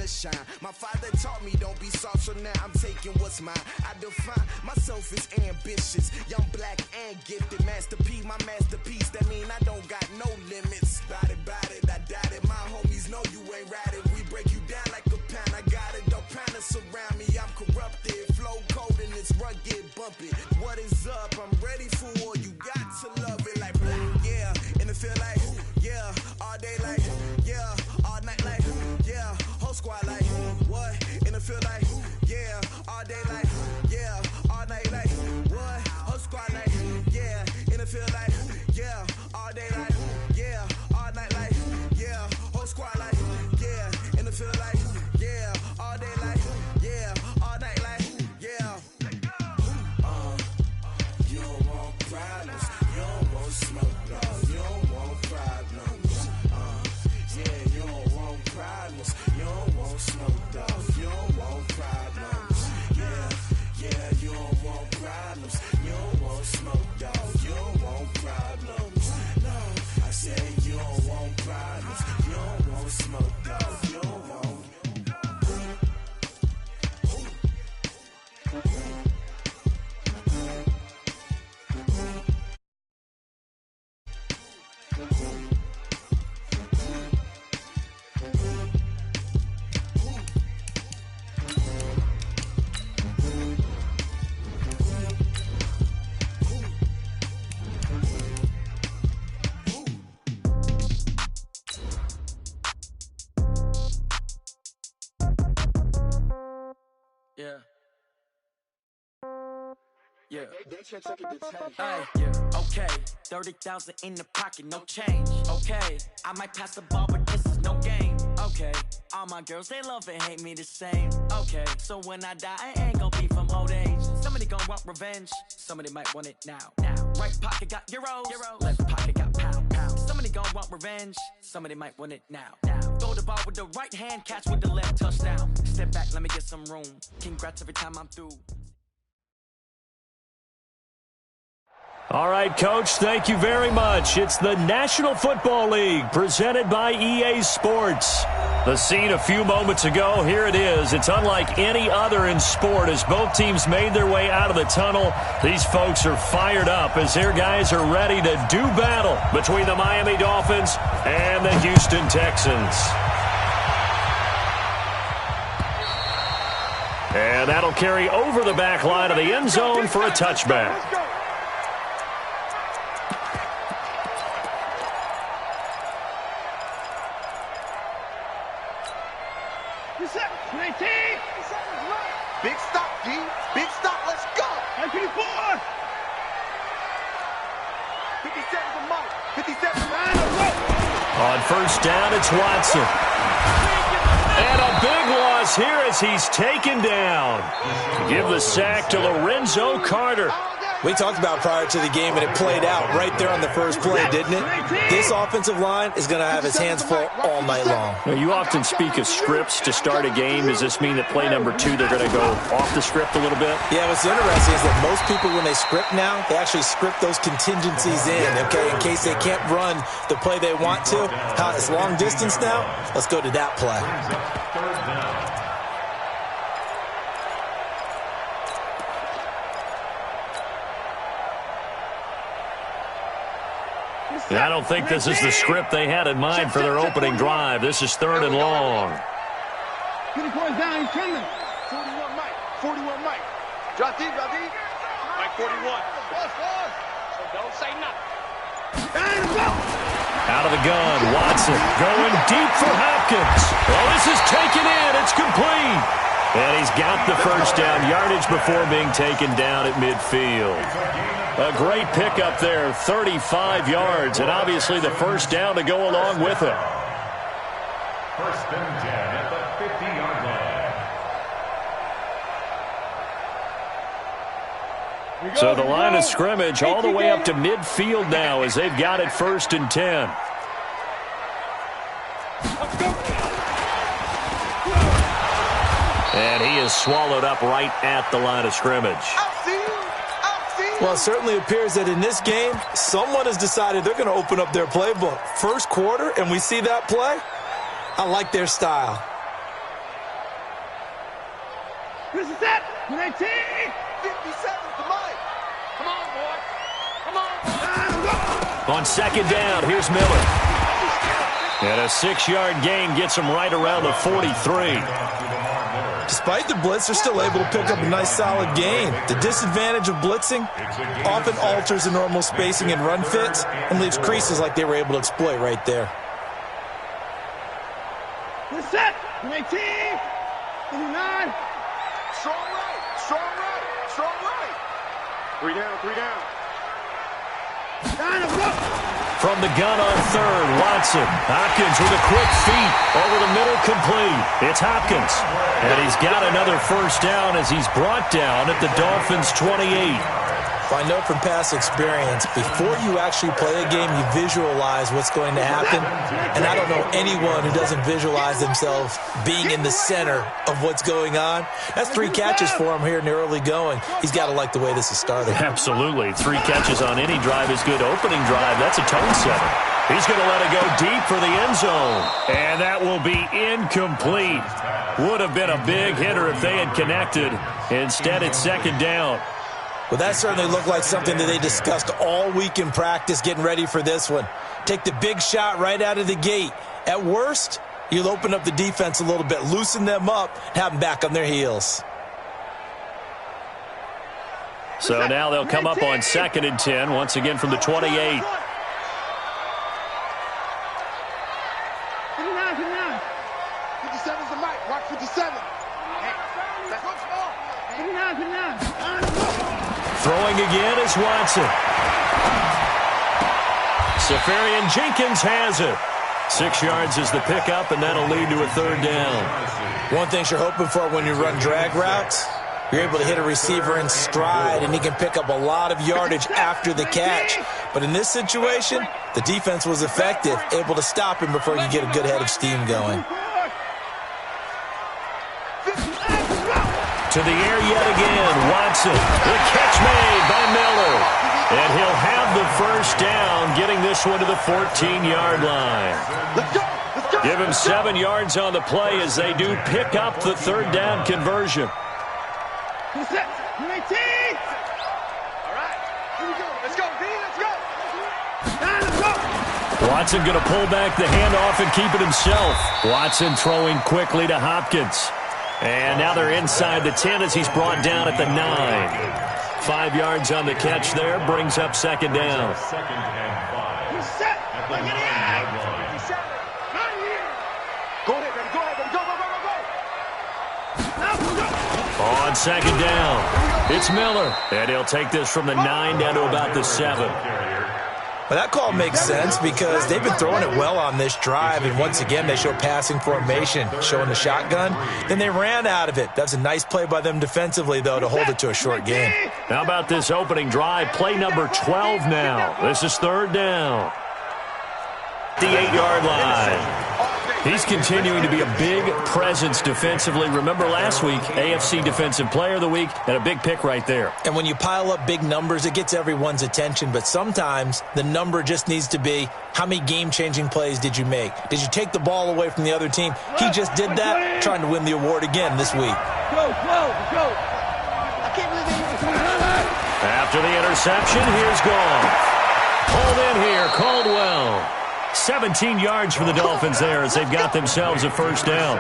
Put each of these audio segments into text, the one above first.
shine. My father taught me don't be soft, so now I'm taking what's mine. I define myself as ambitious, young, black, and gifted. Master P, my masterpiece. That mean I don't got no limits. Bout it, I doubt it. My homies know you ain't ratted. We break you down like a pound. I got it, dog pounders surround me. I'm corrupted, flow cold and it's rugged, bumpy. What is up? I'm ready for war. You got to love it like yeah, and it feel like yeah, all day like yeah, all night like yeah, whole squad like what? And it feel like yeah, all day like yeah, all night like what? Whole squad like yeah, and it feel like yeah, all day like yeah, all night like yeah, whole squad like yeah, and it feel like yeah, all day like yeah, all night like yeah. You don't want problems, you don't want smoke, no, you don't want problems. Yeah, you don't want problems, you don't want smoke, dog, you don't want problems. Yeah, you don't want problems, you don't want smoke, dog, you don't want problems. No, I said you don't want problems, you don't want smoke, dog, you don't want. Okay, 30,000 in the pocket, no change. Okay, I might pass the ball, but this is no game. Okay, all my girls, they love and hate me the same. Okay, so when I die, I ain't gon' be from old age. Somebody gon' want revenge, somebody might want it now. Right pocket got euros, left pocket got pound. Somebody gon' want revenge, somebody might want it now. Throw the ball with the right hand, catch with the left, touchdown. Step back, let me get some room. Congrats every time I'm through. All right, Coach, thank you very much. It's the National Football League presented by EA Sports. The scene a few moments ago, here it is. It's unlike any other in sport as both teams made their way out of the tunnel. These folks are fired up as their guys are ready to do battle between the Miami Dolphins and the Houston Texans. And that'll carry over the back line of the end zone for a touchback. Big stop, G. Big stop. Let's go. 54. 57 for Mike. 57 for Mike. On first down, it's Watson. And a big loss here as he's taken down. Give the sack to Lorenzo Carter. We talked about prior to the game, and it played out right there on the first play, didn't it? This offensive line is going to have his hands full all night long. Now, you often speak of scripts to start a game. Does this mean that play number 2, they're going to go off the script a little bit? Yeah, what's interesting is that most people, when they script now, they actually script those contingencies in, okay, in case they can't run the play they want to. It's long distance now. Let's go to that play. I don't think this is the script they had in mind for their opening drive. This is 3rd and long. 24 down, he's coming. 41 Mike. 41 Mike. Drop D. Mike 41. So don't say nothing. Out of the gun, Watson going deep for Hopkins. Oh, this is taken in. It's complete. And he's got the first down yardage before being taken down at midfield. A great pickup there, 35 yards, and obviously the first down to go along with it. 1st and 10 at the 50-yard line. So the line of scrimmage all the way up to midfield now as they've got it 1st and 10. And he is swallowed up right at the line of scrimmage. Well, it certainly appears that in this game, someone has decided they're going to open up their playbook. First quarter, and we see that play. I like their style. This is it. 19. 57 to Mike. Come on, boy. Come on. On second down, here's Miller. And a 6-yard gain gets him right around the 43. Despite the blitz, they're still able to pick up a nice solid gain. The disadvantage of blitzing often alters the normal spacing and run fits and leaves creases like they were able to exploit right there. This is it. 19. 29. Strong right. Strong right. Strong right. 3 down. 3 down. From the gun on third, Watson. Hopkins with a quick feet over the middle, complete. It's Hopkins. And he's got another first down as he's brought down at the Dolphins' 28. I know from past experience, before you actually play a game, you visualize what's going to happen. And I don't know anyone who doesn't visualize themselves being in the center of what's going on. That's 3 catches for him here in the early going. He's got to like the way this is starting. Absolutely. 3 catches on any drive is good. Opening drive, that's a tone setter. He's going to let it go deep for the end zone. And that will be incomplete. Would have been a big hitter if they had connected. Instead, it's second down. Well, that certainly looked like something that they discussed all week in practice getting ready for this one. Take the big shot right out of the gate. At worst, you'll open up the defense a little bit, loosen them up, have them back on their heels. So now they'll come up on 2nd and 10, once again from the 28. 59. 57's the mic. Watch 57. Hey, let's go. 59. 59. Throwing again is Watson. Safarian Jenkins has it. 6 yards is the pickup, and that'll lead to a third down. One thing you're hoping for when you run drag routes, you're able to hit a receiver in stride, and he can pick up a lot of yardage after the catch. But in this situation, the defense was effective, able to stop him before you get a good head of steam going. To the air yet again, Watson. The catch made by Miller. And he'll have the first down, getting this one to the 14-yard line. Let's go. Give him 7 yards on the play as they do pick up the third down conversion. 19. All right. Here we go. Let's go, D. Let's go. Watson going to pull back the handoff and keep it himself. Watson throwing quickly to Hopkins. And now they're inside the 10 as he's brought down at the 9. 5 yards on the catch there, brings up second down. Go ahead, baby. Go ahead, baby. Go. On second down, it's Miller. And he'll take this from the 9 down to about the 7. Well, that call makes sense because they've been throwing it well on this drive, and once again, they show passing formation, showing the shotgun. Then they ran out of it. That's a nice play by them defensively, though, to hold it to a short game. How about this opening drive? Play number 12 now. This is third down. The 8-yard line. He's continuing to be a big presence defensively. Remember last week, AFC Defensive Player of the Week, and a big pick right there. And when you pile up big numbers, it gets everyone's attention. But sometimes the number just needs to be, how many game-changing plays did you make? Did you take the ball away from the other team? He just did that, trying to win the award again this week. Go. I can't believe it. After the interception, here's Goff. Pulled in here, Caldwell. 17 yards for the Dolphins there as they've got themselves a first down.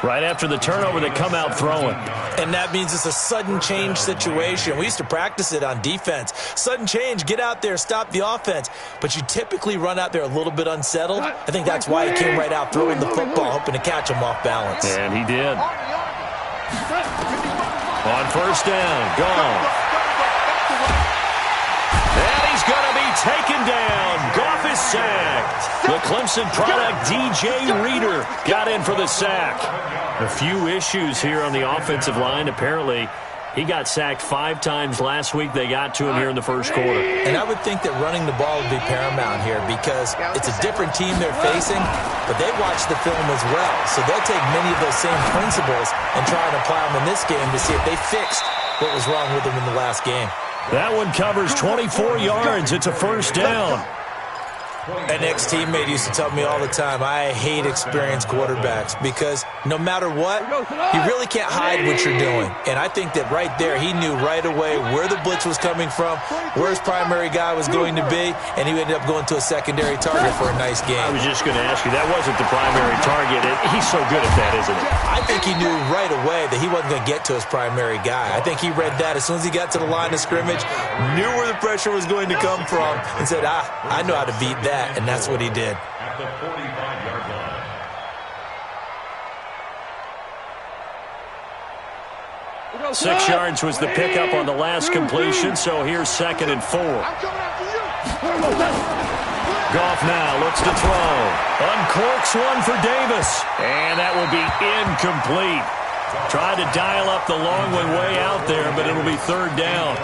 Right after the turnover, they come out throwing. And that means it's a sudden change situation. We used to practice it on defense. Sudden change, get out there, stop the offense. But you typically run out there a little bit unsettled. I think that's why he came right out throwing the football, hoping to catch him off balance. And he did. On first down, Goff. And he's going to be taken down. Goff is sacked. The Clemson product, DJ Reader, got in for the sack. A few issues here on the offensive line. Apparently, he got sacked 5 times last week. They got to him here in the first quarter. And I would think that running the ball would be paramount here because it's a different team they're facing, but they watch the film as well. So they'll take many of those same principles and try and apply them in this game to see if they fixed what was wrong with them in the last game. That one covers 24 yards. It's a first down. An ex-teammate used to tell me all the time, I hate experienced quarterbacks because no matter what, you really can't hide what you're doing. And I think that right there, he knew right away where the blitz was coming from, where his primary guy was going to be, and he ended up going to a secondary target for a nice game. I was just going to ask you, that wasn't the primary target. He's so good at that, isn't he? I think he knew right away that he wasn't going to get to his primary guy. I think he read that as soon as he got to the line of scrimmage, knew where the pressure was going to come from, and said, I know how to beat that, and that's what he did. At the 45-yard line. 6 yards was the pickup on the last completion, so here's 2nd and 4. Goff now looks to throw. Uncorks one for Davis, and that will be incomplete. Tried to dial up the long one way out there, but it'll be 3rd down.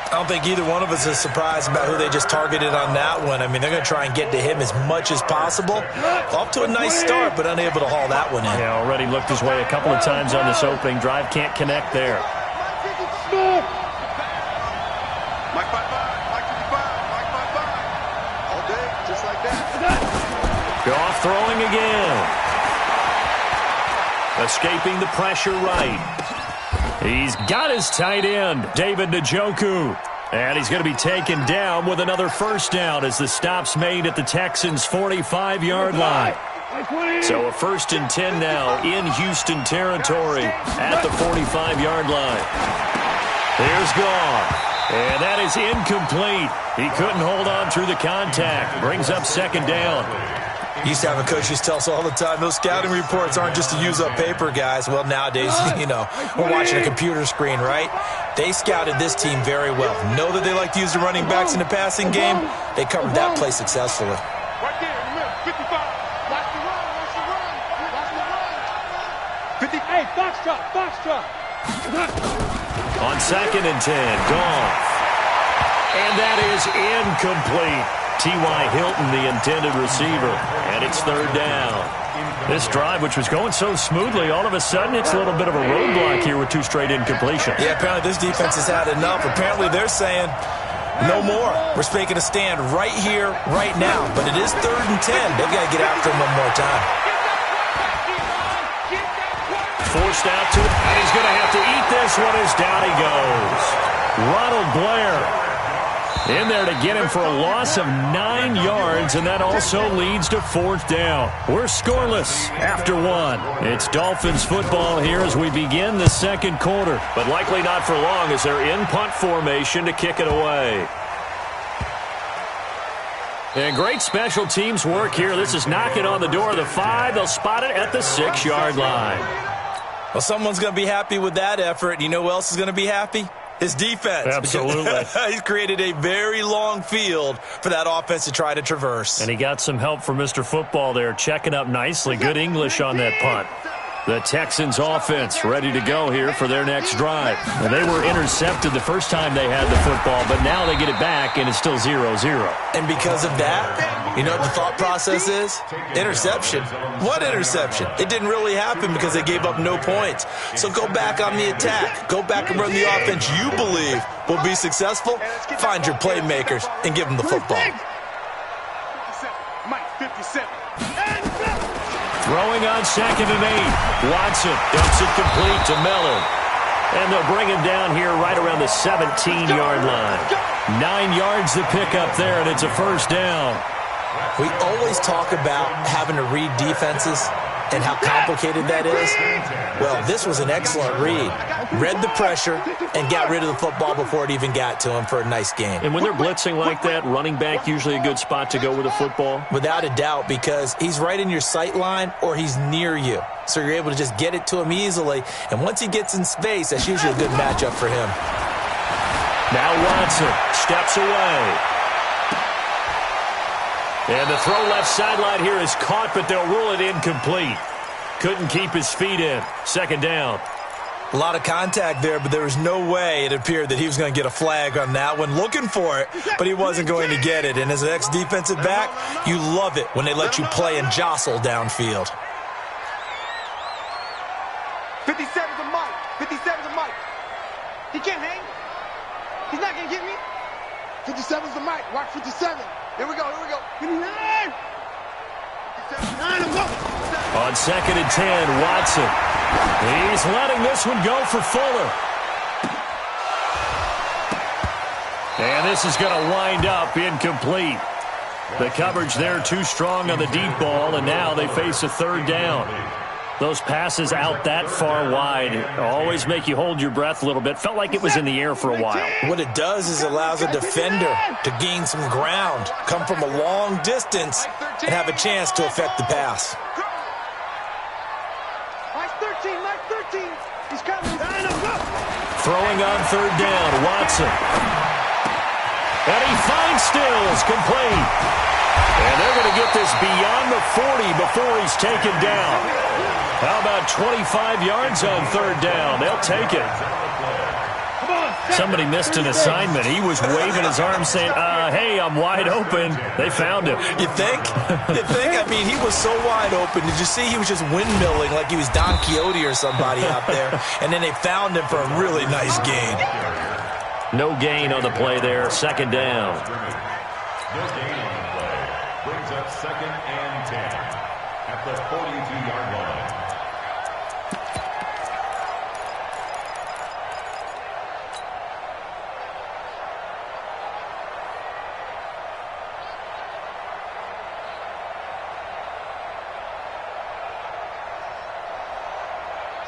I don't think either one of us is surprised about who they just targeted on that one. I mean, they're going to try and get to him as much as possible. Off to a nice start, but unable to haul that one in. Yeah, already looked his way a couple of times on this opening drive. Can't connect there. Mike 55, Mike 55, Mike 55. All day, just like that. Goff throwing again. Escaping the pressure right. He's got his tight end, David Njoku. And he's going to be taken down with another 1st down as the stop's made at the Texans' 45-yard line. So a 1st and 10 now in Houston territory at the 45-yard line. Here's Goff. And that is incomplete. He couldn't hold on through the contact. Brings up 2nd down. Used to have a coach used to tell us all the time, those scouting reports aren't just to use up paper, guys. Well, nowadays, we're watching a computer screen, right? They scouted this team very well. Know that they like to use the running backs in the passing game. They covered that play successfully. Right there, remember, 55. Watch the run, watch the run, watch the run. 50. Hey, box drop. On 2nd and 10, Goff. And that is incomplete. T.Y. Hilton, the intended receiver, and it's 3rd down. This drive, which was going so smoothly, all of a sudden it's a little bit of a roadblock here with 2 straight incompletions. Yeah, apparently this defense has had enough. Apparently they're saying, no more. We're making a stand right here, right now. But it is 3rd and 10. They've got to get after him one more time. Forced out to it, and he's going to have to eat this one as down he goes. Ronald Blair in there to get him for a loss of 9 yards, and that also leads to 4th down. We're scoreless after 1. It's Dolphins football here as we begin the 2nd quarter, but likely not for long as they're in punt formation to kick it away. And great special teams work here. This is knocking on the door of the 5. They'll spot it at the 6-yard line. Well, someone's going to be happy with that effort. You know who else is going to be happy? His defense. Absolutely. He's created a very long field for that offense to try to traverse. And he got some help from Mr. Football there, checking up nicely. Good English on that punt. The Texans offense ready to go here for their next drive. And they were intercepted the first time they had the football, but now they get it back, and it's still 0-0. And because of that, you know what the thought process is? Interception. What interception? It didn't really happen because they gave up no points. So go back on the attack. Go back and run the offense you believe will be successful. Find your playmakers and give them the football. 57. Mike 57. Throwing on 2nd and 8. Watson dumps it complete to Miller. And they'll bring him down here right around the 17-yard line. 9 yards to pick up there, and it's a 1st down. We always talk about having to read defenses and how complicated that is. Well, this was an excellent read. Read the pressure and got rid of the football before it even got to him for a nice game. And when they're blitzing like that, running back usually a good spot to go with the football? Without a doubt, because he's right in your sight line or he's near you. So you're able to just get it to him easily. And once he gets in space, that's usually a good matchup for him. Now Watson steps away. And the throw left sideline here is caught, but they'll rule it incomplete. Couldn't keep his feet in. 2nd down. A lot of contact there, but there was no way it appeared that he was going to get a flag on that one. Looking for it, but he wasn't going to get it. And as an ex-defensive back, you love it when they let you play and jostle downfield. 57's a Mike. 57's a Mike. He can't hang. He's not going to get me. 57's the Mike. Watch 57. Here we go. Give me 9. 9, go. On 2nd and 10, Watson. He's letting this one go for Fuller. And this is going to wind up incomplete. The coverage there too strong on the deep ball, and now they face a 3rd down. Those passes out that far wide always make you hold your breath a little bit. Felt like it was in the air for a while. What it does is allows a defender to gain some ground, come from a long distance, and have a chance to affect the pass. Mike 13. He's coming. Throwing on 3rd down, Watson. And he finds Stills, complete. And they're going to get this beyond the 40 before he's taken down. How about 25 yards on 3rd down? They'll take it. Somebody missed an assignment. He was waving his arm saying, hey, I'm wide open. They found him. You think? I mean, he was so wide open. Did you see he was just windmilling like he was Don Quixote or somebody out there? And then they found him for a really nice gain. No gain on the play there. 2nd down. No gain on the play. Brings up 2nd and 10 at the 42-yard line.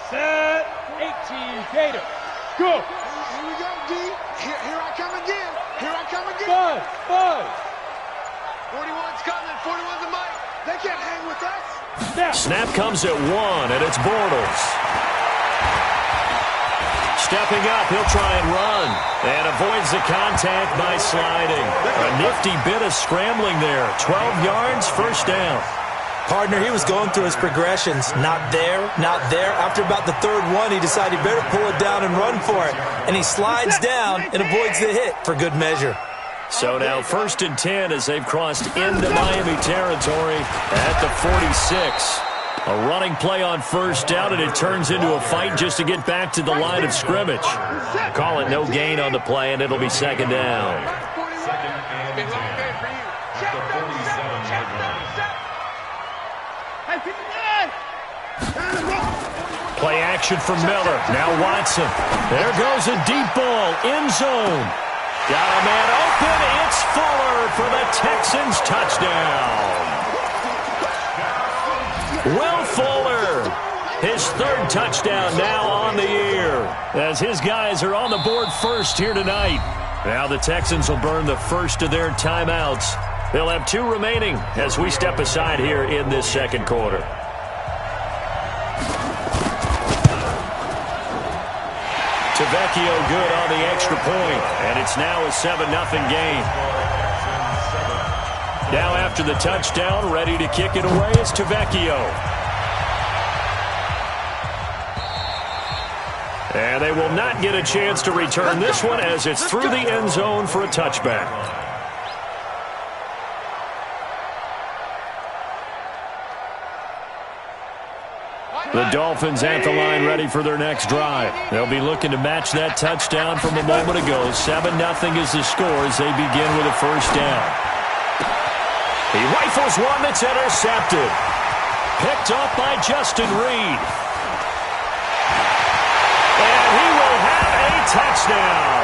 Set. 18. Gator. Go. Here we go, D. Here I come again. Buzz. 41's coming. 41's a mic. They can't hang with us. Snap comes at 1, and it's Bortles. Stepping up, he'll try and run. And avoids the contact by sliding. A nifty bit of scrambling there. 12 yards, 1st down. Partner, he was going through his progressions. Not there. After about the 3rd one, he decided he better pull it down and run for it. And he slides down and avoids the hit for good measure. So now 1st and 10 as they've crossed into Miami territory at the 46. A running play on 1st down, and it turns into a fight just to get back to the line of scrimmage. Call it no gain on the play, and it'll be 2nd down. 2nd and 10 at the 47-yard line. Play action for Miller. Now Watson. There goes a deep ball. End zone. Got a man open. It's Fuller for the Texans touchdown. Will Fuller. His 3rd touchdown now on the year. As his guys are on the board first here tonight. Now the Texans will burn the first of their timeouts. They'll have 2 remaining as we step aside here in this 2nd quarter. Tavecchio good on the extra point, and it's now a 7-0 game. Now after the touchdown, ready to kick it away is Tavecchio. And they will not get a chance to return this one as it's through the end zone for a touchback. The Dolphins at the line ready for their next drive. They'll be looking to match that touchdown from a moment ago. 7-0 is the score as they begin with a 1st down. He rifles one that's intercepted. Picked up by Justin Reed. And he will have a touchdown.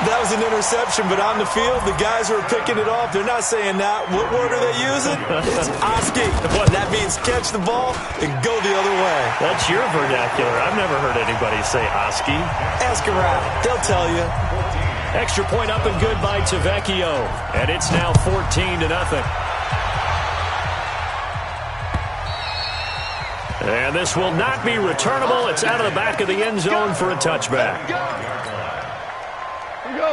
That was an interception, but on the field, the guys who are picking it off, they're not saying that. What word are they using? It's Oski. That means catch the ball and go the other way. That's your vernacular. I've never heard anybody say Oski. Ask around. They'll tell you. Extra point up and good by Tavecchio. And it's now 14-0. And this will not be returnable. It's out of the back of the end zone for a touchback.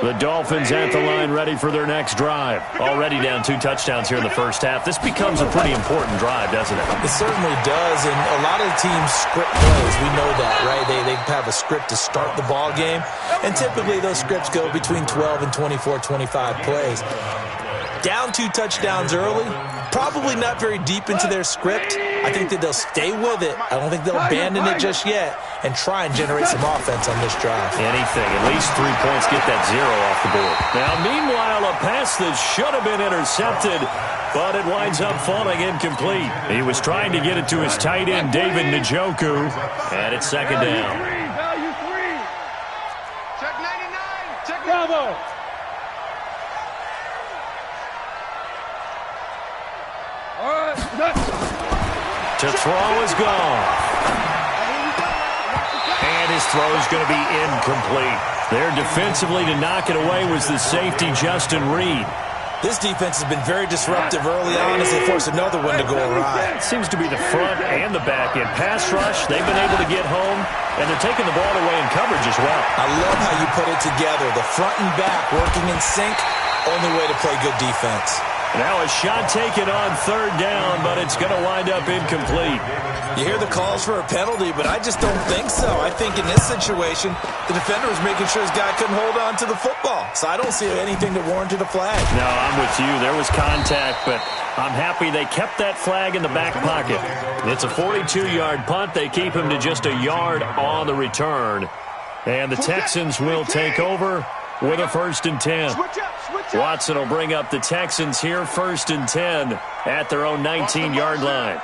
The Dolphins at the line ready for their next drive. Already down 2 touchdowns here in the first half. This becomes a pretty important drive, doesn't it? It certainly does, and a lot of teams script plays. We know that, right? They have a script to start the ball game, and typically those scripts go between 12 and 24, 25 plays. Down 2 touchdowns early, probably not very deep into their script, I think that they'll stay with it. I don't think they'll abandon it just yet and try and generate some offense on this drive. Anything. At least 3 points, get that 0 off the board. Now, meanwhile, a pass that should have been intercepted, but it winds up falling incomplete. He was trying to get it to his tight end, David Njoku, and it's second down. Value 3. Check 99. Check Bravo. All right, to throw is gone. And his throw is going to be incomplete. There defensively to knock it away was the safety, Justin Reed. This defense has been very disruptive early on as they force another one to go awry. It seems to be the front and the back end. Pass rush, they've been able to get home, and they're taking the ball away in coverage as well. I love how you put it together. The front and back working in sync, only way to play good defense. Now a shot taken on third down, but it's going to wind up incomplete. You hear the calls for a penalty, but I just don't think so. I think in this situation, the defender was making sure his guy couldn't hold on to the football. So I don't see anything that warranted a flag. No, I'm with you. There was contact, but I'm happy they kept that flag in the back pocket. It's a 42-yard punt. They keep him to just a yard on the return. And the Texans will take over with a 1st and 10. Watson will bring up the Texans here, 1st and 10 at their own 19-yard line.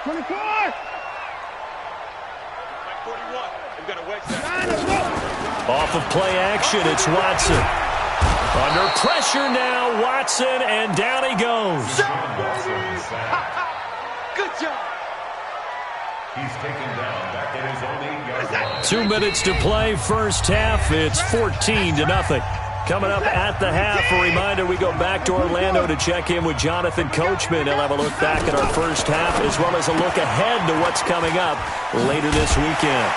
24. 41. We've got to wait. Off of play action, it's Watson. Under pressure now, Watson, and down he goes. Good job. He's taken down back at his own 8-yard line. 2 minutes to play, first half. It's 14-0. Coming up at the half, a reminder, we go back to Orlando to check in with Jonathan Coachman. He'll have a look back at our first half as well as a look ahead to what's coming up later this weekend.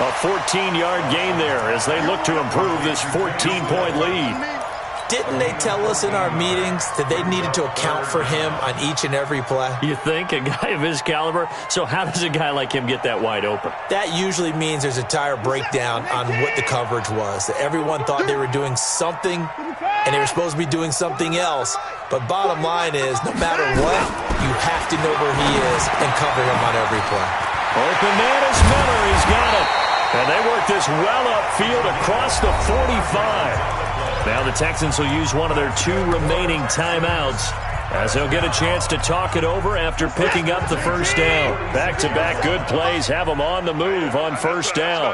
A 14-yard gain there as they look to improve this 14-point lead. Didn't they tell us in our meetings that they needed to account for him on each and every play? You think? A guy of his caliber? So how does a guy like him get that wide open? That usually means there's a entire breakdown on what the coverage was. That everyone thought they were doing something, and they were supposed to be doing something else. But bottom line is, no matter what, you have to know where he is and cover him on every play. Open man is Miller. He's got it. And they work this well upfield across the 45. Now the Texans will use one of their 2 remaining timeouts as they'll get a chance to talk it over after picking up the first down. Back-to-back good plays have them on the move on first down.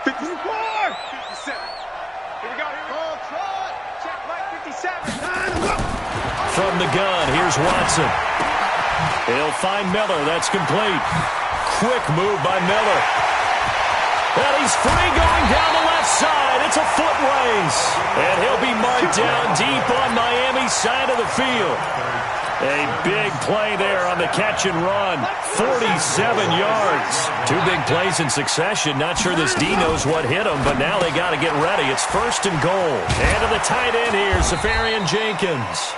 54. 57. Here we go. Check right 57. From the gun, here's Watson. He'll find Miller. That's complete. Quick move by Miller. And he's free going down the left side. It's a foot race. And he'll be marked down deep on Miami's side of the field. A big play there on the catch and run. 47 yards. 2 big plays in succession. Not sure this D knows what hit him, but now they got to get ready. It's 1st and goal. And to the tight end here, Safarian Jenkins.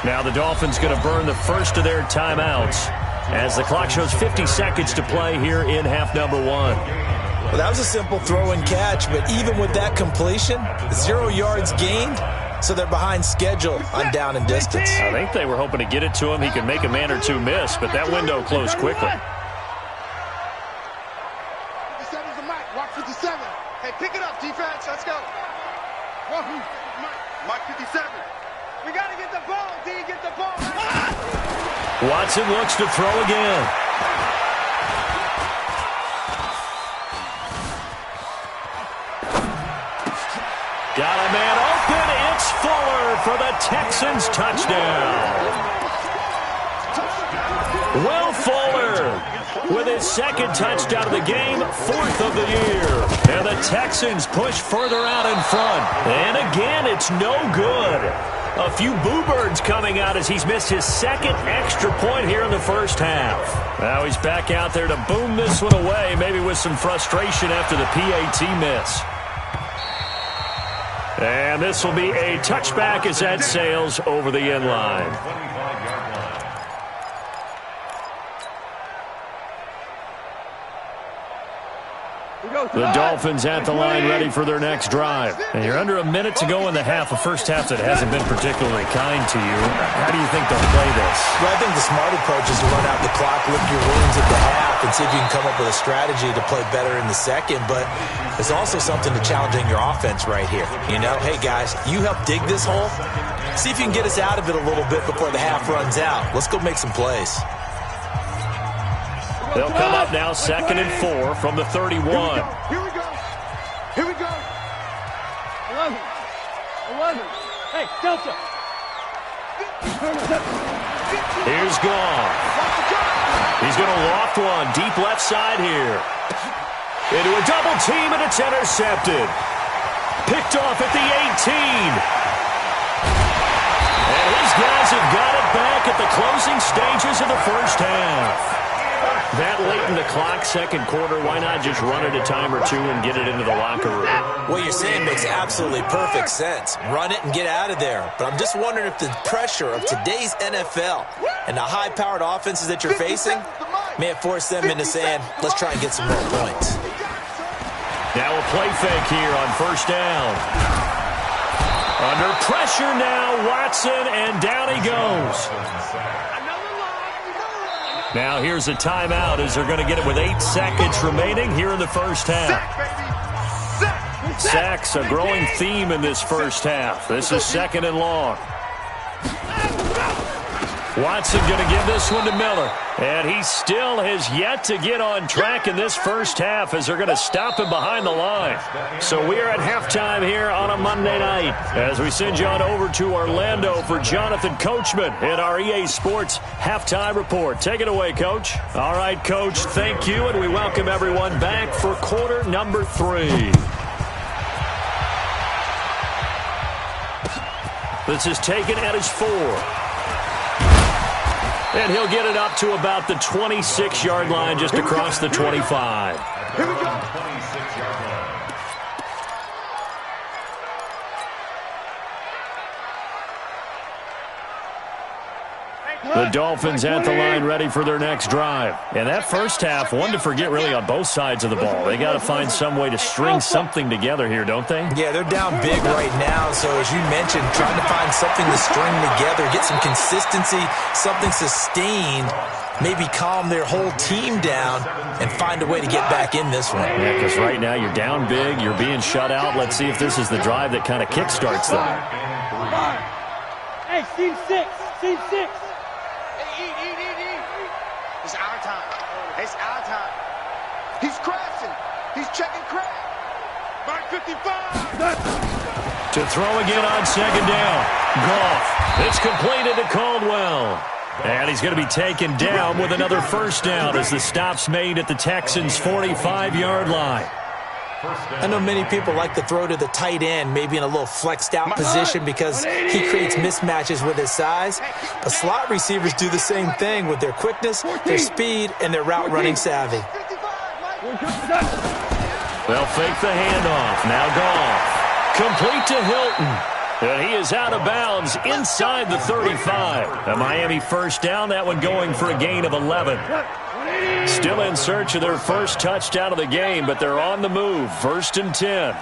Now the Dolphins going to burn the first of their timeouts as the clock shows 50 seconds to play here in half number 1. Well, that was a simple throw and catch, but even with that completion, 0 yards gained, so they're behind schedule on down and distance. I think they were hoping to get it to him. He could make a man or 2 miss, but that window closed quickly. 57's the mic. Watch 57. Hey, pick it up, defense. Let's go. Mike 57. We got to get the ball, D. Get the ball. Watson looks to throw again. Got a man open. It's Fuller for the Texans touchdown. Will Fuller with his 2nd touchdown of the game, 4th of the year. And the Texans push further out in front. And again, it's no good. A few boo birds coming out as he's missed his 2nd extra point here in the first half. Now he's back out there to boom this one away, maybe with some frustration after the PAT miss. And this will be a touchback as that sails over the end line. We go. The Dolphins at the line ready for their next drive. And you're under a minute to go in the half, a first half that hasn't been particularly kind to you. How do you think they'll play this? Well, I think the smart approach is to run out the clock, lick your wounds at the half, and see if you can come up with a strategy to play better in the second. But there's also something to challenging your offense right here. You know, hey, guys, you help dig this hole. See if you can get us out of it a little bit before the half runs out. Let's go make some plays. They'll come up now 2nd and 4 from the 31. Here we go. Here we go. 11. Hey, Delta. Here's Goff. He's going to loft one deep left side here. Into a double team, and it's intercepted. Picked off at the 18. And his guys have got it back at the closing stages of the first half. That late in the clock, second quarter, why not just run it a time or two and get it into the locker room? What you're saying makes absolutely perfect sense. Run it and get out of there. But I'm just wondering if the pressure of today's NFL and the high-powered offenses that you're facing may have forced them into saying, let's try and get some more points. Now a play fake here on first down. Under pressure now, Watson, and down he goes. Now here's a timeout as they're going to get it with 8 seconds remaining here in the first half. Sacks, a growing theme in this first half. This is 2nd and long. Watson going to give this one to Miller. And he still has yet to get on track in this first half as they're going to stop him behind the line. So we are at halftime here on a Monday night as we send you on over to Orlando for Jonathan Coachman in our EA Sports Halftime Report. Take it away, Coach. All right, Coach, thank you, and we welcome everyone back for quarter number 3. This is taken at his 4. And he'll get it up to about the 26-yard line, just across the 25. Here we go. 26-yard line. The Dolphins at the line ready for their next drive. And that first half, one to forget really on both sides of the ball. They got to find some way to string something together here, don't they? Yeah, they're down big right now. So as you mentioned, trying to find something to string together, get some consistency, something sustained, maybe calm their whole team down and find a way to get back in this one. Yeah, because right now you're down big, you're being shut out. Let's see if this is the drive that kind of kickstarts them. Hey, scene 6. Scene 6. It's our time. It's our time. He's crashing. He's checking crash. Mark 55. To throw again on second down. Goff. It's completed to Caldwell. And he's going to be taken down with another first down as the stop's made at the Texans' 45-yard line. I know many people like to throw to the tight end, maybe in a little flexed out position because he creates mismatches with his size. But slot receivers do the same thing with their quickness, their speed, and their route running savvy. They'll fake the handoff. Now Goff. Complete to Hilton. And he is out of bounds inside the 35. A Miami first down, that one going for a gain of 11. Still in search of their first touchdown of the game, but they're on the move. 1st and 10.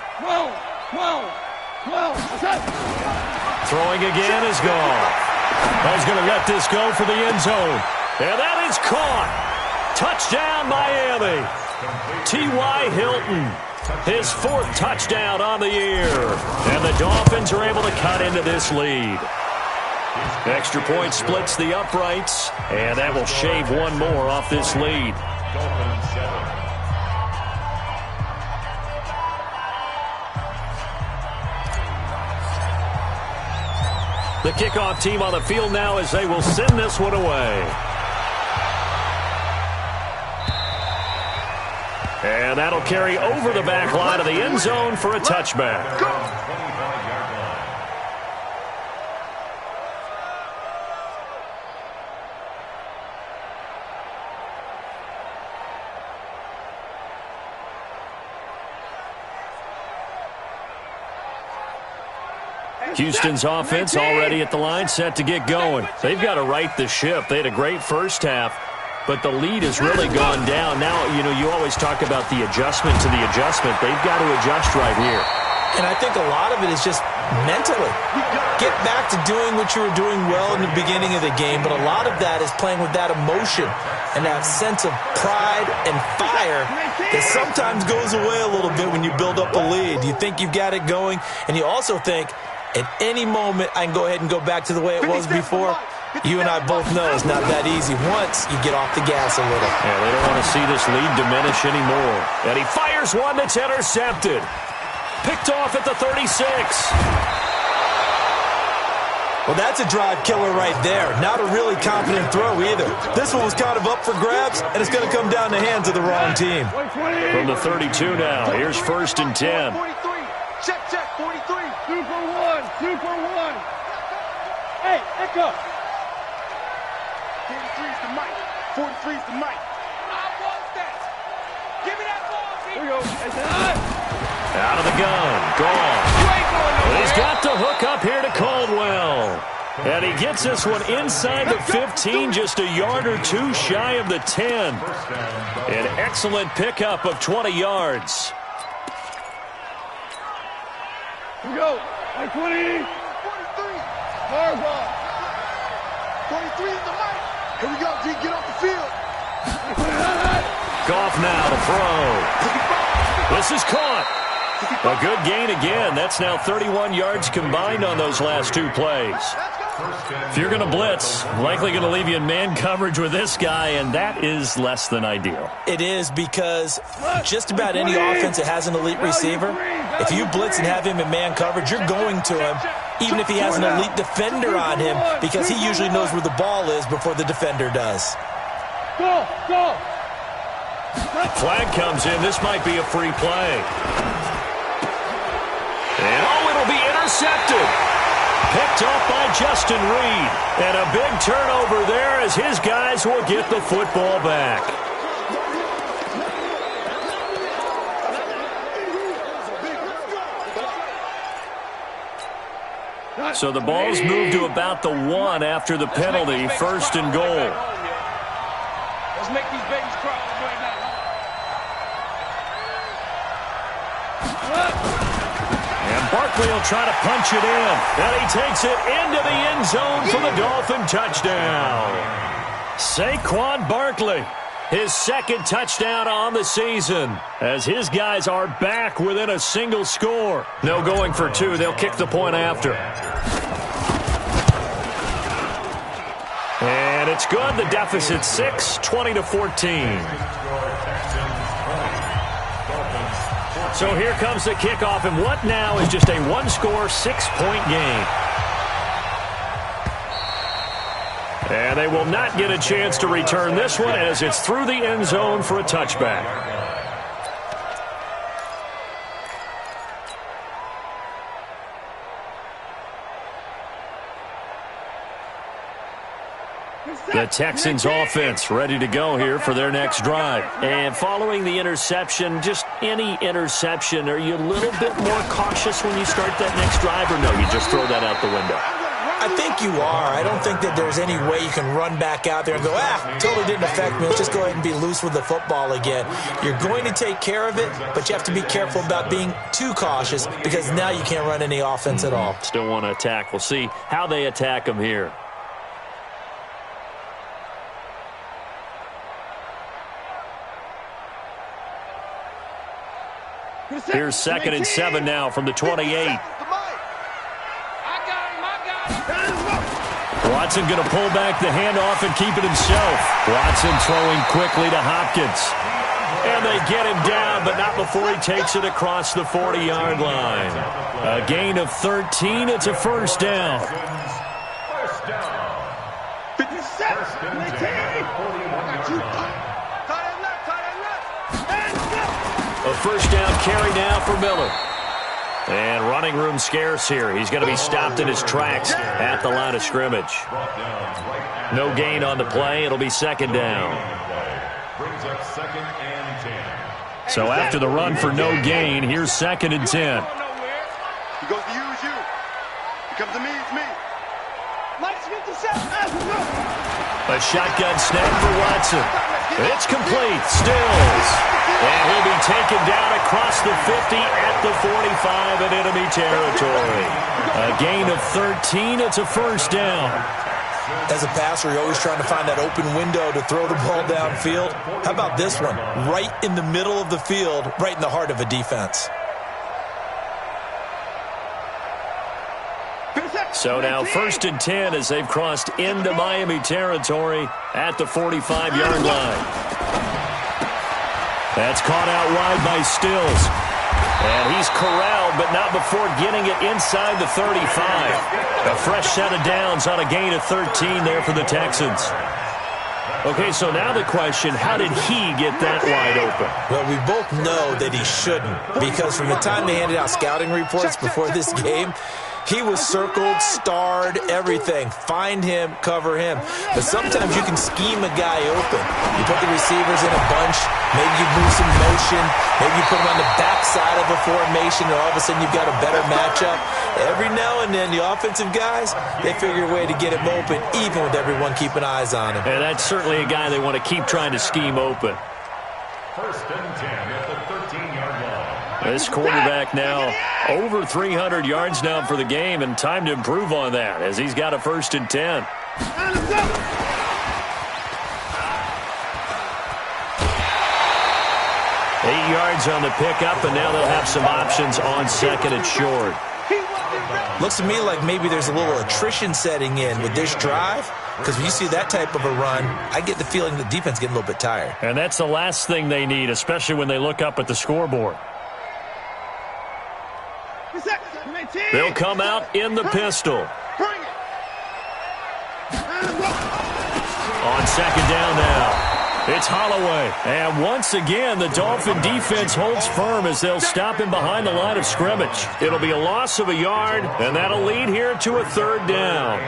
Throwing again is Goff. He's going to let this go for the end zone. And that is caught. Touchdown, Miami. T.Y. Hilton. His 4th touchdown on the year. And the Dolphins are able to cut into this lead. Extra point splits the uprights, and that will shave one more off this lead. The kickoff team on the field now as they will send this one away. And that'll carry over the back line of the end zone for a touchback. Houston's offense already at the line, set to get going. They've got to right the ship. They had a great first half. but the lead has really gone down. Now, you always talk about the adjustment to the adjustment. They've got to adjust right here. And I think a lot of it is just mentally. Get back to doing what you were doing well in the beginning of the game, but a lot of that is playing with that emotion and that sense of pride and fire that sometimes goes away a little bit when you build up a lead. You think you've got it going, and you also think at any moment I can go ahead and go back to the way it was before. You and I both know it's not that easy once you get off the gas a little. Yeah, they don't want to see this lead diminish anymore. And he fires one that's intercepted. Picked off at the 36. Well, that's a drive killer right there. Not a really confident throw either. This one was kind of up for grabs, and it's going to come down the hands of the wrong team. From the 32 now, here's 1st and 10. 43. Check, 43. 2 for 1. 2 for 1. Hey, echo. 43 is the mic. 43 is the mic. I want that. Give me that ball, T. Here we go. Out of the gun. Gone. He's got the hook up here to Caldwell. And he gets this one inside the 15, just a yard or two shy of the 10. An excellent pickup of 20 yards. Here we go. 20. 43. Hard ball. 43 is the mic. Here we go, G. Get off the field. Goff now to throw. This is caught. A good gain again. That's now 31 yards combined on those last two plays. If you're going to blitz, likely going to leave you in man coverage with this guy, and that is less than ideal. It is, because just about any offense that has an elite receiver, if you blitz and have him in man coverage, you're going to him, even if he has an elite defender on him, because he usually knows where the ball is before the defender does. Go! Flag comes in. This might be a free play. And it'll be intercepted. Picked off by Justin Reed. And a big turnover there as his guys will get the football back. So the ball's moved to about the 1 after the penalty. 1st and goal. Let's make these babies cry right now. And Barkley will try to punch it in. And he takes it into the end zone for the Dolphin touchdown. Saquon Barkley, his 2nd touchdown on the season, as his guys are back within a single score. No going for 2. They'll kick the point after. And it's good. The deficit 6, 20-14. So here comes the kickoff, and what now is just a 1-score, 6-point game. And they will not get a chance to return this one as it's through the end zone for a touchback. The Texans offense ready to go here for their next drive. And following the interception, just any interception, are you a little bit more cautious when you start that next drive, or no, you just throw that out the window? I think you are. I don't think that there's any way you can run back out there and go, totally didn't affect me. Let's just go ahead and be loose with the football again. You're going to take care of it, but you have to be careful about being too cautious, because now you can't run any offense at all. Still want to attack. We'll see how they attack them here. Here's 2nd and 7 now from the 28. Watson going to pull back the handoff and keep it himself. Watson throwing quickly to Hopkins. And they get him down, but not before he takes it across the 40-yard line. A gain of 13. It's a 1st down. 57. A 1st down carry now for Miller. And running room scarce here. He's going to be stopped in his tracks at the line of scrimmage. No gain on the play. It'll be 2nd down. So after the run for no gain, here's 2nd and 10. He goes to you, it's you. He comes to me, it's me. A shotgun snap for Watson. It's complete. Stills. And he'll be taken down across the 50 at the 45 in enemy territory. A gain of 13. It's a first down. As a passer, you're always trying to find that open window to throw the ball downfield. How about this one? Right in the middle of the field, right in the heart of a defense. So now 1st and 10 as they've crossed into Miami territory at the 45-yard line. That's caught out wide by Stills. And he's corralled, but not before getting it inside the 35. A fresh set of downs on a gain of 13 there for the Texans. Okay, so now the question, how did he get that wide open? Well, we both know that he shouldn't, because from the time they handed out scouting reports before this game, he was circled, starred, everything. Find him, cover him. But sometimes you can scheme a guy open. You put the receivers in a bunch. Maybe you move some motion. Maybe you put them on the backside of a formation, and all of a sudden you've got a better matchup. Every now and then, the offensive guys, they figure a way to get him open, even with everyone keeping eyes on him. And that's certainly a guy they want to keep trying to scheme open. 1st and 10 at the 13-yard line. This quarterback now over 300 yards now for the game, and time to improve on that as he's got a 1st and 10. 8 yards on the pickup, and now they'll have some options on 2nd and short. Looks to me like maybe there's a little attrition setting in with this drive, because when you see that type of a run, I get the feeling the defense getting a little bit tired. And that's the last thing they need, especially when they look up at the scoreboard. They'll come out in the pistol. On 2nd down now. It's Holloway. And once again, the Dolphin defense holds firm as they'll stop him behind the line of scrimmage. It'll be a loss of a yard, and that'll lead here to a 3rd down.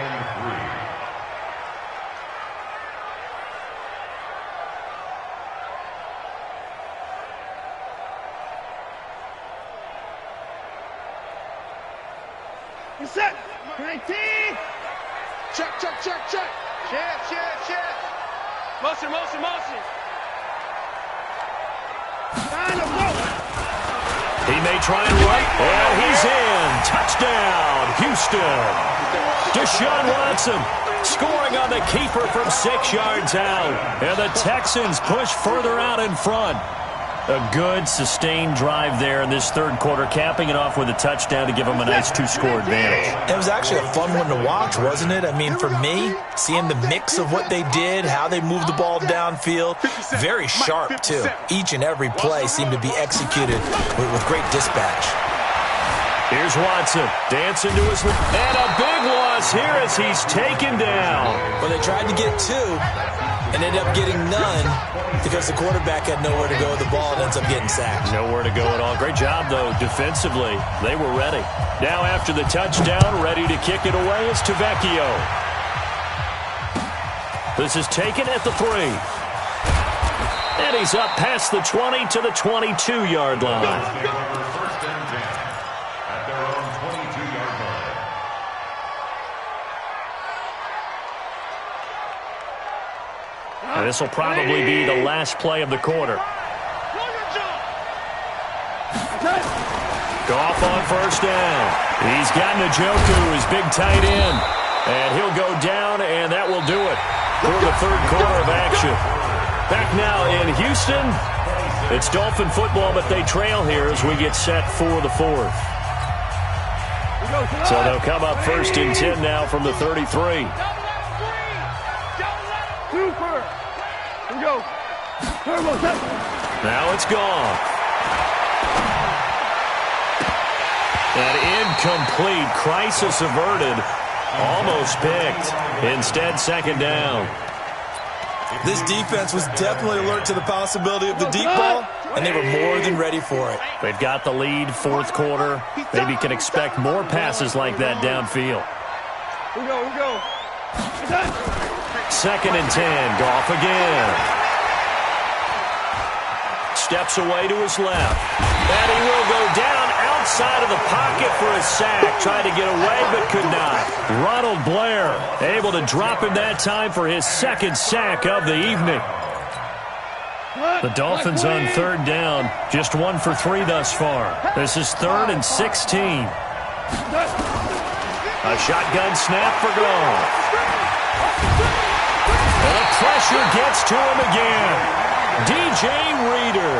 Set. 19. Check. Check. Motion. He may try and run. And he's in. Touchdown, Houston. Deshaun Watson scoring on the keeper from 6 yards out. And the Texans push further out in front. A good, sustained drive there in this 3rd quarter, capping it off with a touchdown to give them a nice 2-score advantage. It was actually a fun one to watch, wasn't it? I mean, for me, seeing the mix of what they did, how they moved the ball downfield, very sharp, too. Each and every play seemed to be executed with great dispatch. Here's Watson, dancing to his left. And a big loss here as he's taken down. Well, they tried to get 2 and ended up getting none because the quarterback had nowhere to go with the ball and ends up getting sacked. Nowhere to go at all. Great job, though, defensively. They were ready. Now after the touchdown, ready to kick it away is Tavecchio. This is taken at the 3. And he's up past the 20 to the 22-yard line. And this will probably be the last play of the quarter. Goff on 1st down. He's got Njoku, his big tight end. And he'll go down, and that will do it for the 3rd quarter of action. Back now in Houston. It's Dolphin football, but they trail here as we get set for the 4th. So they'll come up 1st and 10 now from the 33. Now it's gone. An incomplete, crisis averted, almost picked. Instead, 2nd down. This defense was definitely alert to the possibility of the deep ball, and they were more than ready for it. They've got the lead, 4th quarter. Maybe can expect more passes like that downfield. We go. 2nd and 10, Goff again. Steps away to his left. And he will go down outside of the pocket for a sack. Tried to get away, but could not. Ronald Blair able to drop him that time for his second sack of the evening. The Dolphins on third down, just 1 for 3 thus far. This is 3rd and 16. A shotgun snap for Goff. And the pressure gets to him again. DJ Reader,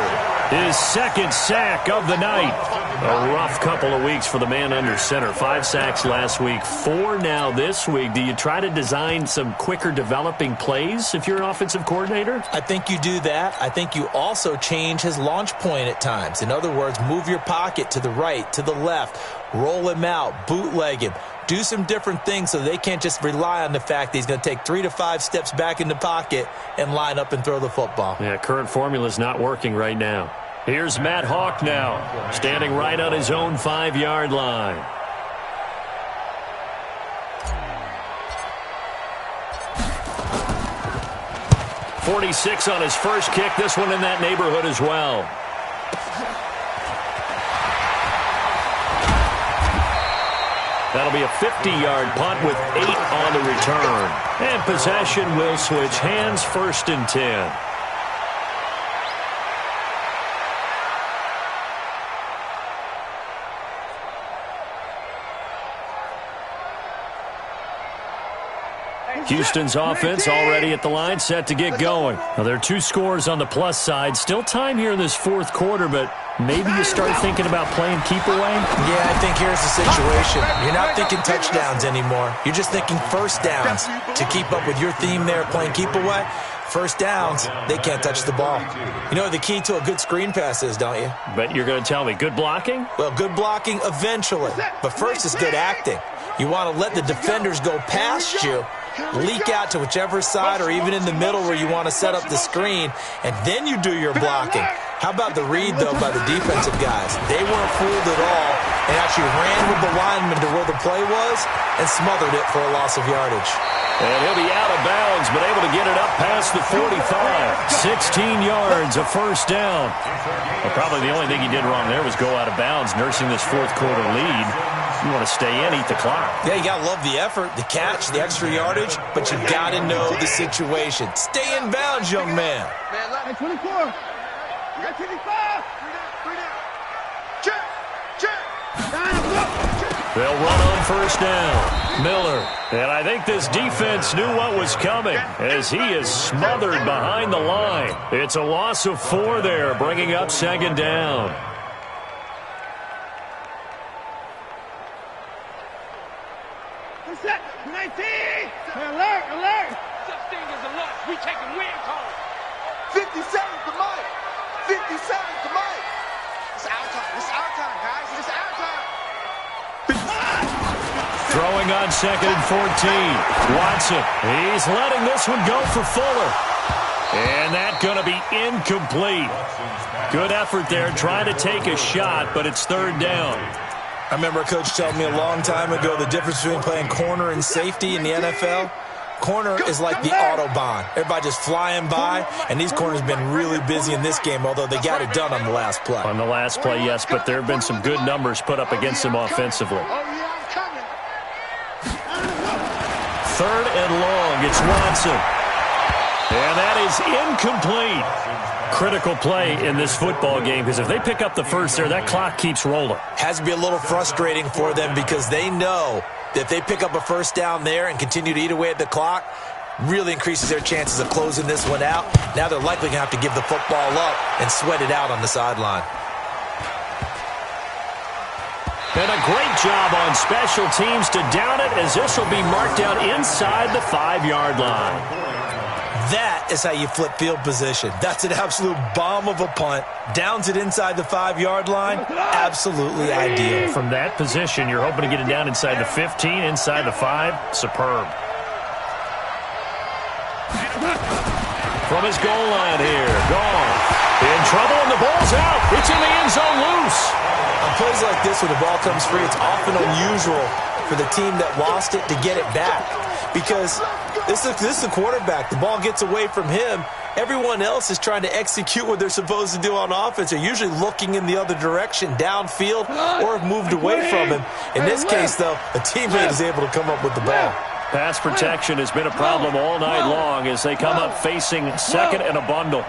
his second sack of the night. A rough couple of weeks for the man under center. 5 sacks last week, 4 now this week. Do you try to design some quicker developing plays if you're an offensive coordinator? I think you do that. I think you also change his launch point at times. In other words, move your pocket to the right, to the left, roll him out, bootleg him. Do some different things so they can't just rely on the fact that he's going to take 3 to 5 steps back in the pocket and line up and throw the football. Yeah, current formula is not working right now. Here's Matt Hawk now, standing right on his own 5-yard line. .46 on his first kick. This one in that neighborhood as well. That'll be a 50-yard punt with 8 on the return. And possession will switch hands, 1st and 10. Houston's offense already at the line, set to get going. Now, there are 2 scores on the plus side. Still time here in this 4th quarter, but maybe you start thinking about playing keep away? Yeah, I think here's the situation. You're not thinking touchdowns anymore. You're just thinking first downs. To keep up with your theme there, playing keep away, first downs, they can't touch the ball. You know what the key to a good screen pass is, don't you? But you're going to tell me, good blocking? Well, good blocking eventually. But first is good acting. You want to let the defenders go past you, leak out to whichever side or even in the middle where you want to set up the screen, and then you do your blocking. How about the read, though, by the defensive guys? They weren't fooled at all and actually ran with the lineman to where the play was and smothered it for a loss of yardage. And he'll be out of bounds, but able to get it up past the 45. 16 yards, a first down. Well, probably the only thing he did wrong there was go out of bounds, nursing this 4th quarter lead. You want to stay in, eat the clock. Yeah, you got to love the effort, the catch, the extra yardage, but you got to know the situation. Stay in bounds, young man. Hey, 24. You got 25. 3 down. Check. They'll run on first down. Miller. And I think this defense knew what was coming as he is smothered behind the line. It's a loss of 4 there, bringing up 2nd down. Set. 19. Alert. Such thing as a loss. We taking win calls. 50 seconds to Mike. 50 seconds to Mike. It's our time. It's our time, guys. It's our time. Throwing on 2nd and 14. Watson. He's letting this one go for Fuller. And that's going to be incomplete. Good effort there, trying to take a shot, but it's 3rd down. I remember a coach telling me a long time ago the difference between playing corner and safety in the NFL. Corner is like the Autobahn. Everybody just flying by, and these corners have been really busy in this game, although they got it done on the last play. On the last play, yes, but there have been some good numbers put up against them offensively. 3rd and long, it's Watson. And that is incomplete. Critical play in this football game, because if they pick up the first there, that clock keeps rolling. Has to be a little frustrating for them because they know that if they pick up a first down there and continue to eat away at the clock, really increases their chances of closing this one out. Now they're likely going to have to give the football up and sweat it out on the sideline. And a great job on special teams to down it, as this will be marked out inside the 5-yard line. That is how you flip field position. That's an absolute bomb of a punt. Downs it inside the 5-yard line. Absolutely ideal. From that position, you're hoping to get it down inside the 15, inside the 5. Superb. From his goal line here, Goff. In trouble, and the ball's out. It's in the end zone loose. On plays like this, when the ball comes free, it's often unusual for the team that lost it to get it back. Because this is the quarterback. The ball gets away from him. Everyone else is trying to execute what they're supposed to do on offense. They're usually looking in the other direction, downfield, or have moved away from him. In this case, though, a teammate is able to come up with the ball. Pass protection has been a problem all night long as they come up facing second and a bundle.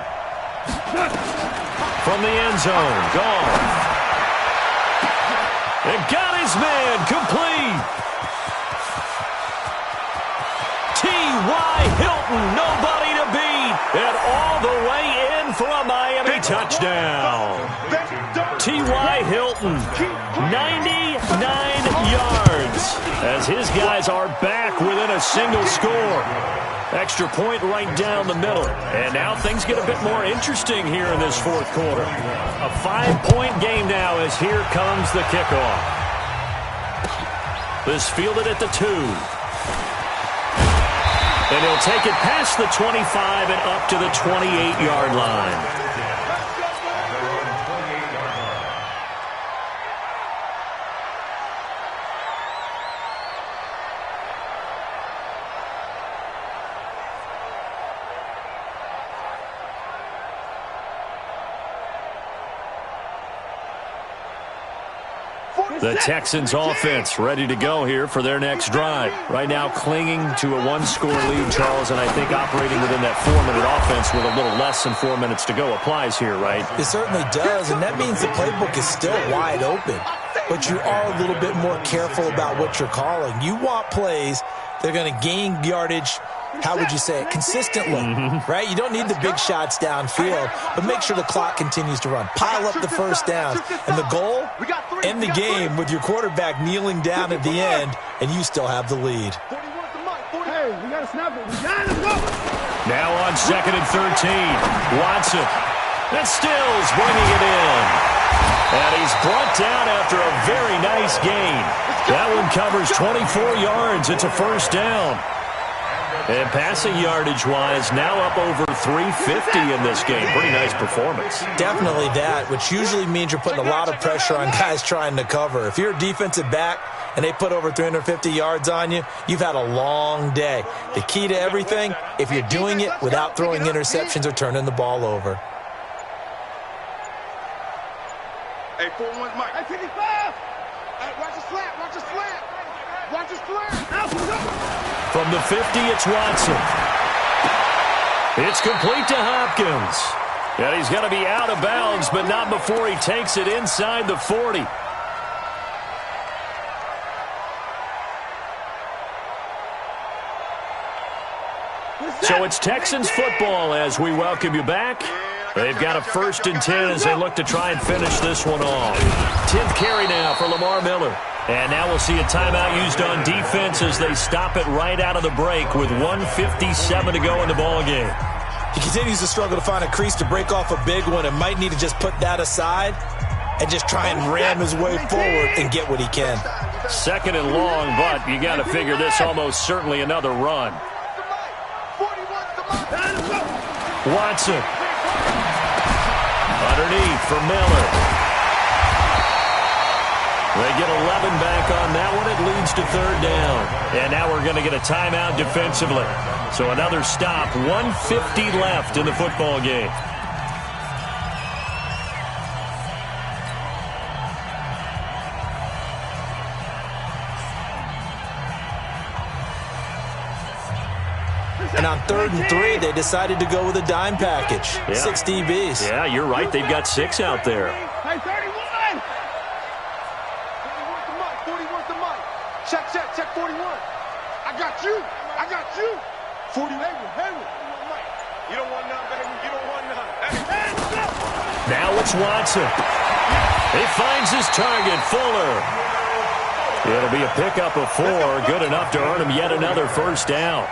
From the end zone, gone. And got his man complete. T.Y. Hilton, nobody to beat. And all the way in for a Miami touchdown. T.Y. Hilton, 99 yards. As his guys are back within a single score. Extra point right down the middle. And now things get a bit more interesting here in this fourth quarter. A 5-point game now as here comes the kickoff. This fielded at the 2. And he'll take it past the 25 and up to the 28-yard line. The Texans offense ready to go here for their next drive. Right now clinging to a 1-score lead, Charles, and I think operating within that 4-minute offense with a little less than 4 minutes to go applies here, right? It certainly does, and that means the playbook is still wide open. But you are a little bit more careful about what you're calling. You want plays that are going to gain yardage, how would you say it, consistently, right? You don't need the big shots downfield, but make sure the clock continues to run. Pile up the first downs. And the goal, end the game with your quarterback kneeling down at the end, and you still have the lead. Now on 2nd and 13, Watson. And Stills bringing it in. And he's brought down after a very nice gain. That one covers 24 yards. It's a first down. And passing yardage-wise, now up over 350 in this game. Pretty nice performance. Definitely that, which usually means you're putting a lot of pressure on guys trying to cover. If you're a defensive back and they put over 350 yards on you, you've had a long day. The key to everything, if you're doing it without throwing interceptions or turning the ball over. Hey, 4-1, Mike. Hey, 55. Hey, watch the slant. Watch the slant. Watch the slant. From the 50, it's Watson. It's complete to Hopkins. And he's going to be out of bounds, but not before he takes it inside the 40. So it's Texans football as we welcome you back. They've got a 1st and 10 as they look to try and finish this one off. 10th carry now for Lamar Miller. And now we'll see a timeout used on defense as they stop it right out of the break with 1:57 to go in the ballgame. He continues to struggle to find a crease to break off a big one and might need to just put that aside and just try and ram his way forward and get what he can. 2nd and long, but you got to figure this almost certainly another run. Watson. Underneath for Miller. They get 11 back on that one. It leads to 3rd down. And now we're going to get a timeout defensively. So another stop. 1:50 left in the football game. And on 3rd and 3, they decided to go with a dime package. Yeah. 6 DBs. Yeah, you're right. They've got 6 out there. Hey, 31! 41 to Mike. Check 41. I got you. 40 Hayward. You don't want none, baby. You don't want none. Hey, now it's Watson. He finds his target, Fuller. It'll be a pickup of 4. Good enough to earn him yet another 1st down.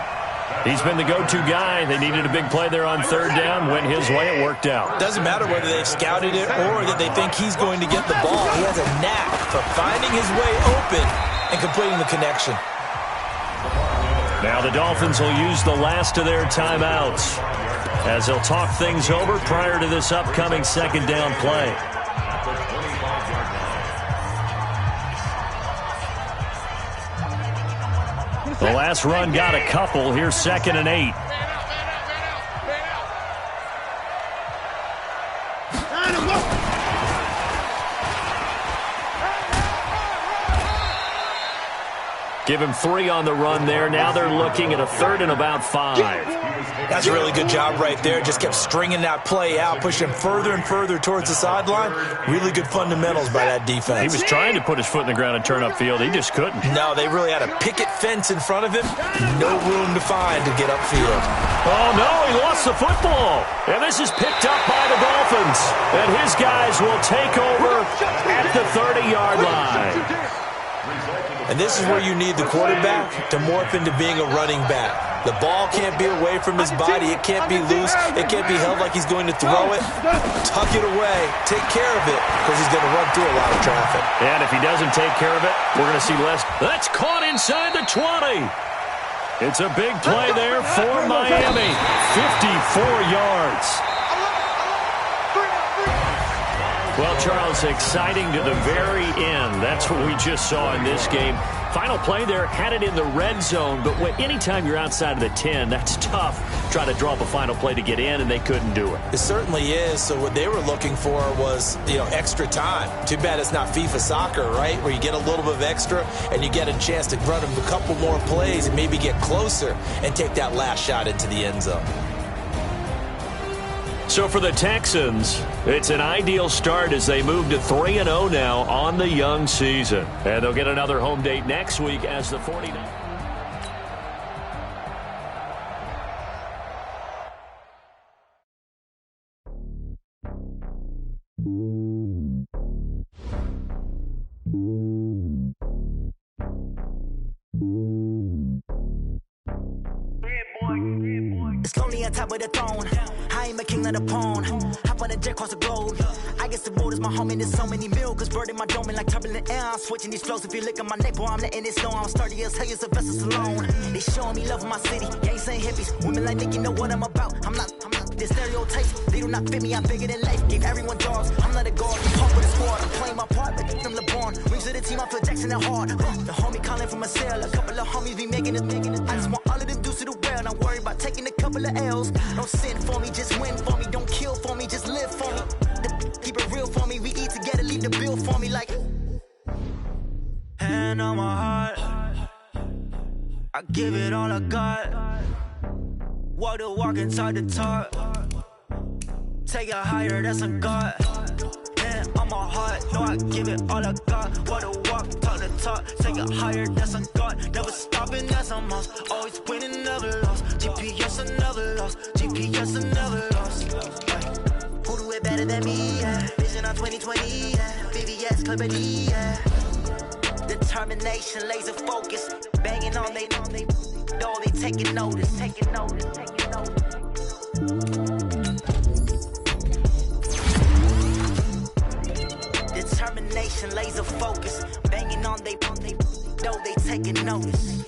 He's been the go-to guy. They needed a big play there on 3rd down. Went his way. It worked out. Doesn't matter whether they've scouted it or that they think he's going to get the ball. He has a knack for finding his way open and completing the connection. Now the Dolphins will use the last of their timeouts as he'll talk things over prior to this upcoming second down play. The last run got a couple. Here's 2nd and 8. Give him 3 on the run there. Now they're looking at a 3rd and about 5. That's a really good job right there. Just kept stringing that play out, pushing him further and further towards the sideline. Really good fundamentals by that defense. He was trying to put his foot in the ground and turn upfield. He just couldn't. No, they really had a picket fence in front of him. No room to find to get upfield. Oh, no, he lost the football. And this is picked up by the Dolphins. And his guys will take over at the 30-yard line. And this is where you need the quarterback to morph into being a running back. The ball can't be away from his body. It can't be loose. It can't be held like he's going to throw it. Tuck it away. Take care of it because he's going to run through a lot of traffic. And if he doesn't take care of it, we're going to see less. That's caught inside the 20. It's a big play there for Miami. 54 yards. Well, Charles, exciting to the very end. That's what we just saw in this game. Final play there, had it in the red zone, but anytime you're outside of the 10, that's tough. Try to draw up a final play to get in, and they couldn't do it. It certainly is. So what they were looking for was, extra time. Too bad it's not FIFA soccer, right, where you get a little bit of extra and you get a chance to run a couple more plays and maybe get closer and take that last shot into the end zone. So for the Texans, it's an ideal start as they move to 3-0 now on the young season. And they'll get another home date next week as the 49ers. It's lonely on top of the throne. I ain't a king of the pawn. Hop on a jet across the globe. I guess the road is my home and there's so many milk. Bird in my dome and like turbulent air. I'm switching these flows. If you look at my neck, boy, I'm letting it slow. I'm sturdy as hell, as a vessel alone. They showing me love in my city. Gangsta hippies. Women like Nick, you know what I'm about. I'm not the stereotypes. They do not fit me. I'm bigger than life. Gave everyone jobs. I'm not a guard. Pump with a squad. I'm playing my part, but them LeBron. Rings to the team. I feel Jackson and hard. The homie calling from a cell. A couple of homies be making it. I just want all of them dudes to the well. Not worry about taking a couple of L's. Don't sin for me, just win for me. Don't kill for me, just live for me. Keep it real for me. We eat together, leave the bill for me like. Hand on my heart, I give it all I got. Walk the walk and talk the talk. Take it higher, that's a God. Hand on my heart, no, I give it all I got. Walk the walk, talk the talk. Take it higher, that's a God. Never stopping, that's a must. Always winning, never lost. GPS, I never lost. GPS, I never lost. Who do it better than me? Yeah. Vision on 2020. Yeah. VVS, Clippity. Yeah. Determination, laser focus. Banging on they door, they taking notice. Taking notice. Determination, laser focus. Banging on they door, they taking notice.